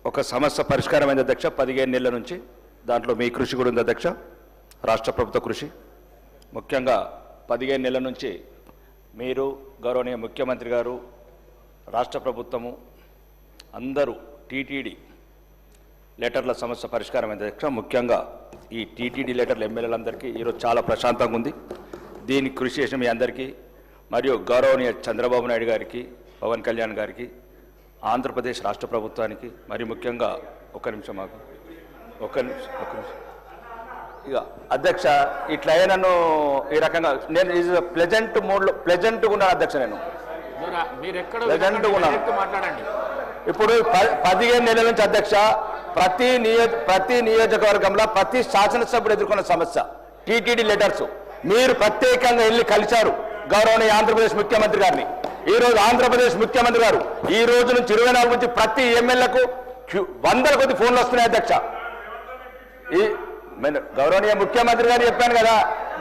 ఒక సమస్య పరిష్కారమైంది అధ్యక్ష 15 నెలల నుంచి. దాంట్లో మీ కృషి కూడా ఉంది అధ్యక్ష, రాష్ట్ర ప్రభుత్వ కృషి. ముఖ్యంగా 15 నెలల నుంచి మీరు, గౌరవనీయ ముఖ్యమంత్రి గారు, రాష్ట్ర ప్రభుత్వము అందరూ టీటీడీ లెటర్ల సమస్య పరిష్కారమైంది అధ్యక్ష. ముఖ్యంగా ఈ టీటీడీ లెటర్ల ఎమ్మెల్యేలందరికీ ఈరోజు చాలా ప్రశాంతంగా ఉంది. దీనికి కృషి చేసిన మీ అందరికీ మరియు గౌరవనీయ చంద్రబాబు నాయుడు గారికి, పవన్ కళ్యాణ్ గారికి, ఆంధ్రప్రదేశ్ రాష్ట్ర ప్రభుత్వానికి, మరి ముఖ్యంగా ఒక్క నిమిషం ఇక అధ్యక్ష ఇట్లా నన్ను ఈ రకంగా నేను ప్లెజెంట్ మూడ్లో ప్లెజెంట్గా ఉన్నాను అధ్యక్ష. నేను ప్లెజెంట్గా ఉన్నాను. ఇప్పుడు 15 నెలల నుంచి అధ్యక్ష ప్రతి నియోజకవర్గంలో ప్రతి శాసనసభ్యుడు ఎదుర్కొన్న సమస్య టీటీడీ లెటర్స్. మీరు ప్రత్యేకంగా వెళ్ళి కలిశారు గౌరవనీయ ఆంధ్రప్రదేశ్ ముఖ్యమంత్రి గారిని. ఈరోజు ఆంధ్రప్రదేశ్ ముఖ్యమంత్రి గారు ఈ రోజు నుంచి 24 నుంచి ప్రతి ఎమ్మెల్యేలకు వందల కొద్ది ఫోన్లు వస్తున్నాయి అధ్యక్ష. ఈ గౌరవనీయ ముఖ్యమంత్రి గారు చెప్పాను కదా,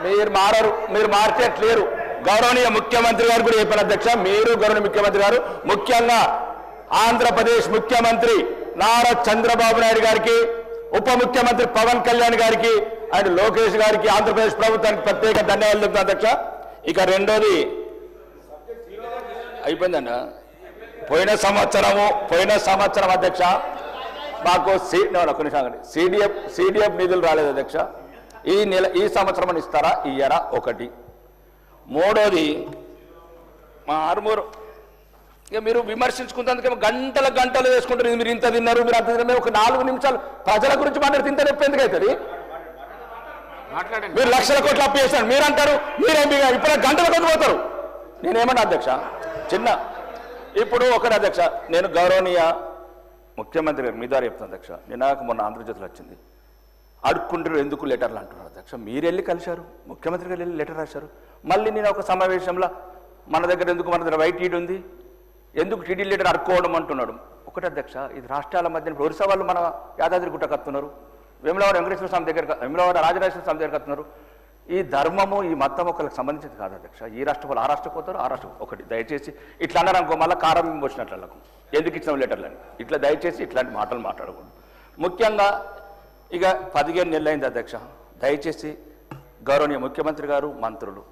మీరు మారరు, మీరు మార్చేట్లేరు. గౌరవనీయ ముఖ్యమంత్రి గారు కూడా చెప్పాను అధ్యక్ష. మీరు గౌరవనీయ ముఖ్యమంత్రి గారు, ముఖ్యంగా ఆంధ్రప్రదేశ్ ముఖ్యమంత్రి నారా చంద్రబాబు నాయుడు గారికి, ఉప ముఖ్యమంత్రి పవన్ కళ్యాణ్ గారికి అండ్ లోకేష్ గారికి, ఆంధ్రప్రదేశ్ ప్రభుత్వానికి ప్రత్యేక ధన్యవాదాలు చెప్తాను అధ్యక్ష. ఇక రెండోది అయిపోయిందన్న, పోయిన సంవత్సరం అధ్యక్ష మాకు సిడిఎఫ్ నిధులు రాలేదు అధ్యక్ష. ఈ సంవత్సరం ఇస్తారా ఇయ్యరా ఒకటి. మూడోది మా ఆర్మూరు ఇక మీరు విమర్శించుకున్నందుకేమో గంటలు వేసుకుంటారు. మీరు ఇంత తిన్నారు, మీరు అంత తిన్నారు. ఒక 4 నిమిషాలు ప్రజల గురించి మాట్లాడితే ఇంత నొప్పి ఎందుకు అవుతుంది? మీరు లక్షల కోట్లు అప్పు చేశారు మీరు అంటారు, మీరేమి ఇప్పుడు గంటల కొద్ది పోతారు. నేనేమన్నా అధ్యక్ష ఇప్పుడు ఒకటి అధ్యక్ష, నేను గౌరవనీయ ముఖ్యమంత్రి గారు మీ ద్వారా చెప్తాను అధ్యక్ష. నాకు మొన్న ఆంధ్రజ్యోతిలో వచ్చింది, అడుక్కుంటారు ఎందుకు లెటర్లు అంటున్నారు అధ్యక్ష. మీరు వెళ్ళి కలిశారు, ముఖ్యమంత్రి గారు వెళ్ళి లెటర్ రాశారు. మళ్ళీ నేను ఒక సమావేశంలో మన దగ్గర వైట్ ఈడ్ ఉంది, ఎందుకు టీడీ లెటర్ అడుక్కోవడం అంటున్నాడు. ఒకటి అధ్యక్ష, ఇది రాష్ట్రాల మధ్య ఒరిస్సా వాళ్ళు మన యాదాద్రి గుట్ట కత్తున్నారు, వేములవాడ వెంకటేశ్వర స్వామి దగ్గర, వేములవాడ రాజరాజేశ్వర స్వామి దగ్గర కత్తున్నారు. ఈ ధర్మము ఈ మతం ఒకరికి సంబంధించింది కాదు అధ్యక్ష. ఈ రాష్ట్ర వాళ్ళు ఆ రాష్ట్రం పోతారు, ఆ రాష్ట్రం ఒకటి. దయచేసి ఇట్లా అన్నారు అనుకో, మళ్ళీ కారం వచ్చినట్లకు ఎందుకు ఇచ్చిన లెటర్లని ఇట్లా దయచేసి ఇట్లాంటి మాటలు మాట్లాడకూడదు. ముఖ్యంగా ఇక 15 నెలలు అయింది అధ్యక్ష. దయచేసి గౌరవనీయ ముఖ్యమంత్రి గారు, మంత్రులు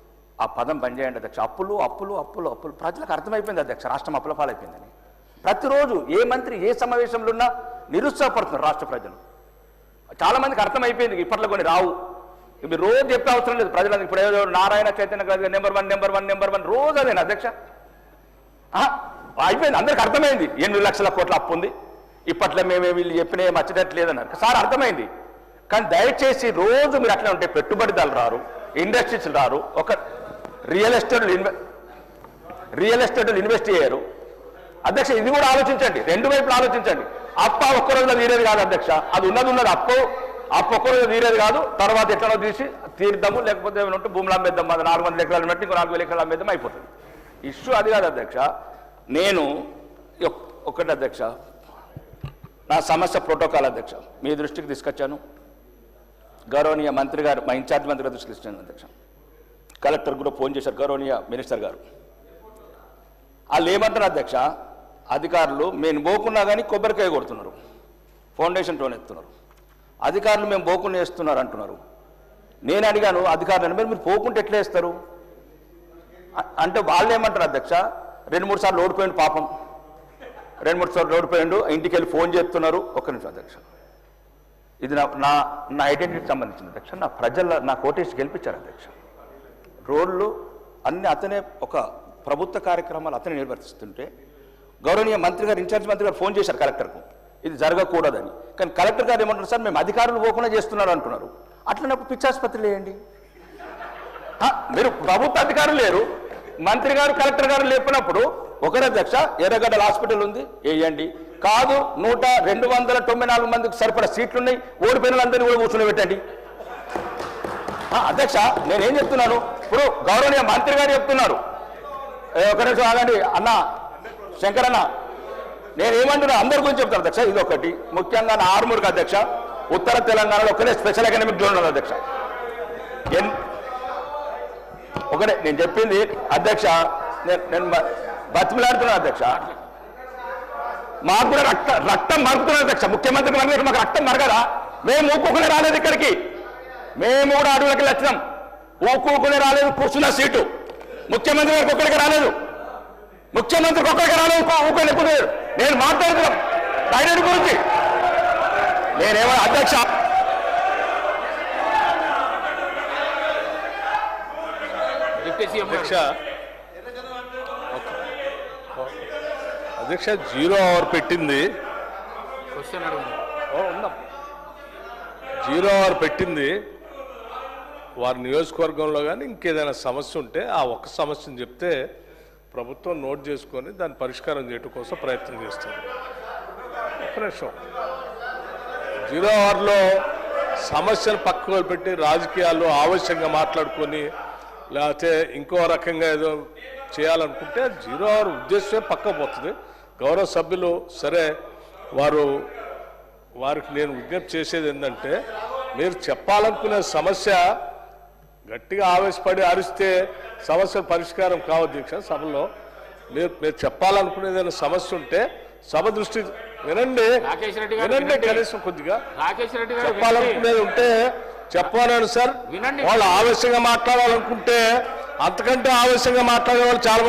ఆ పదం బంద్ చేయండి అధ్యక్ష. అప్పులు అప్పులు అప్పులు అప్పులు ప్రజలకు అర్థమైపోయింది అధ్యక్ష, రాష్ట్రం అప్పుల పాలైపోయిందని. ప్రతిరోజు ఏ మంత్రి ఏ సమావేశంలో ఉన్నా నిరుత్సాహపడుతున్నారు రాష్ట్ర ప్రజలు. చాలామందికి అర్థమైపోయింది, ఇప్పట్లో కొన్ని రావు. మీరు రోజు చెప్పే అవసరం లేదు ప్రజలకు. ఇప్పుడు ఏదో నారాయణ చైతన్య గారు నెంబర్ వన్ రోజు అదేనా అధ్యక్ష? అయిపోయింది, అందరికి అర్థమైంది 8 లక్షల కోట్ల అప్పు ఉంది. ఇప్పట్లో మేము వీళ్ళు చెప్పిన ఏం వచ్చేటట్లేదన్నారు సార్, అర్థమైంది. కానీ దయచేసి రోజు మీరు అట్లా ఉంటే పెట్టుబడిదారులు రారు, ఇండస్ట్రీస్ రారు, ఒక రియల్ ఎస్టేట్ ఇన్వెస్ట్ చేయరు అధ్యక్ష. ఇది కూడా ఆలోచించండి, 2 వైపులు ఆలోచించండి. అప్ప ఒక్క రోజులో తీరేది కాదు అధ్యక్ష, అది ఉన్నది అప్పు ఒక్క రోజు తీరేది కాదు. తర్వాత ఎట్లనో తీసి తీర్దాము, లేకపోతే ఏమైనా ఉంటే భూములు అమ్మేద్దాం, అది 400 ఎకరాలు పెట్టి ఇంకో 4000 ఎకరాలు అమ్మేద్దాం, అయిపోతుంది. ఇష్యూ అది కాదు అధ్యక్ష. నేను ఒకటి అధ్యక్ష, నా సమస్య ప్రోటోకాల్ అధ్యక్ష మీ దృష్టికి తీసుకొచ్చాను. గౌరవనీయ మంత్రి గారు, మా ఇన్ఛార్జ్ మంత్రి గారు దృష్టికి తీసుకొచ్చాను అధ్యక్ష. కలెక్టర్ కూడా ఫోన్ చేశారు, గౌరవనీయ మినిస్టర్ గారు. వాళ్ళు ఏమంటారు అధ్యక్ష, అధికారులు మేము పోకున్నా కానీ కొబ్బరికాయ కొడుతున్నారు, ఫౌండేషన్ టోన్ ఎత్తున్నారు. అధికారులు మేము పోకుండా వేస్తున్నారు అంటున్నారు. నేను అడిగాను అధికారులను, మీరు పోకుంటే ఎట్లా వేస్తారు అంటే వాళ్ళు ఏమంటారు అధ్యక్ష, 2-3 సార్లు ఓడిపోయిండు పాపం, 2-3 సార్లు ఓడిపోయిండు, ఇంటికి వెళ్ళి ఫోన్ చేస్తున్నారు. ఒక్క నిమిషం అధ్యక్ష, ఇది నా ఐడెంటిటీకి సంబంధించిన అధ్యక్ష. నా కోటేసి గెలిపించారు అధ్యక్ష. రోడ్లు అన్ని అతనే, ఒక ప్రభుత్వ కార్యక్రమాలు అతనే నిర్వర్తిస్తుంటే గౌరవనీయ మంత్రి గారు, ఇన్ఛార్జ్ మంత్రి గారు ఫోన్ చేశారు కలెక్టర్కు ఇది జరగకూడదని. కానీ కలెక్టర్ గారు ఏమంటున్నారు, సార్ మేము అధికారులు పోకుండా చేస్తున్నారు అంటున్నారు. అట్లనప్పుడు పిచ్చాసుపత్రులు వేయండి. మీరు ప్రభుత్వ అధికారులు లేరు, మంత్రి గారు కలెక్టర్ గారు లేపినప్పుడు ఒకరి అధ్యక్ష ఎర్రగడ్డల హాస్పిటల్ ఉంది వేయండి. కాదు 294 మందికి సరిపడా సీట్లు ఉన్నాయి, ఓడిపోయిన వాళ్ళందరినీ కూడా కూర్చొని పెట్టండి అధ్యక్ష. నేనేం చెప్తున్నాను, ఇప్పుడు గౌరవనీయ మంత్రి గారు చెప్తున్నారు, ఒక నిమిషం ఆగండి అన్న శంకరన్న, నేనేమంటున్నా అందరి గురించి చెప్తాను అధ్యక్ష. ఇది ఒకటి. ముఖ్యంగా నా ఆర్మూర్కి అధ్యక్ష, ఉత్తర తెలంగాణలో ఒకటే స్పెషల్ ఎకనామిక్ జోన్ ఉన్నది అధ్యక్ష. ఒకటే నేను చెప్పింది అధ్యక్ష, నేను బతిమిలాడుతున్నాను అధ్యక్ష. మాకు కూడా రక్తం మరుగుతున్నది అధ్యక్ష. ముఖ్యమంత్రి మాకు రక్తం మరగదా? మేము ఊపుకునే రాలేదు ఇక్కడికి. మేము కూడా అడవులకి వచ్చినాం. ఊపుకునే రాలేదు. కూర్చున్న సీటు ముఖ్యమంత్రి గారికి ఒక్కడికి రాలేదు. ముఖ్యమంత్రికి ఒక్కడికి రాలేదు. ఊకొని ఎప్పుడు నేను మాట్లాడుతున్నాం బయట గురించి. నేనేమో అధ్యక్ష అధ్యక్ష 0 అవర్ పెట్టింది. 0 అవర్ పెట్టింది. వారి నియోజకవర్గంలో కానీ ఇంకేదైనా సమస్య ఉంటే ఆ ఒక్క సమస్యను చెప్తే ప్రభుత్వం నోట్ చేసుకొని దాన్ని పరిష్కారం చేయడం కోసం ప్రయత్నం చేస్తుంది. ఒక్క నిమిషం. 0 అవర్లో సమస్యను పక్కకు పెట్టి రాజకీయాల్లో ఆవశ్యంగా మాట్లాడుకొని లేకపోతే ఇంకో రకంగా ఏదో చేయాలనుకుంటే 0 అవర్ ఉద్దేశమే పక్కకు పోతుంది. గౌరవ సభ్యులు సరే వారికి నేను విజ్ఞప్తి చేసేది ఏంటంటే మీరు చెప్పాలనుకునే సమస్య గట్టిగా ఆవేశపడి అరిస్తే సమస్య పరిష్కారం కావద్దు దీక్ష. సభలో మీరు చెప్పాలనుకునేదైనా సమస్య ఉంటే సభ దృష్టి వినండి కనీసం కొద్దిగా చెప్పాలనుకునేది ఉంటే చెప్పాలని సార్. వాళ్ళు ఆవేశంగా మాట్లాడాలనుకుంటే అంతకంటే ఆవేశంగా మాట్లాడే వాళ్ళు చాలా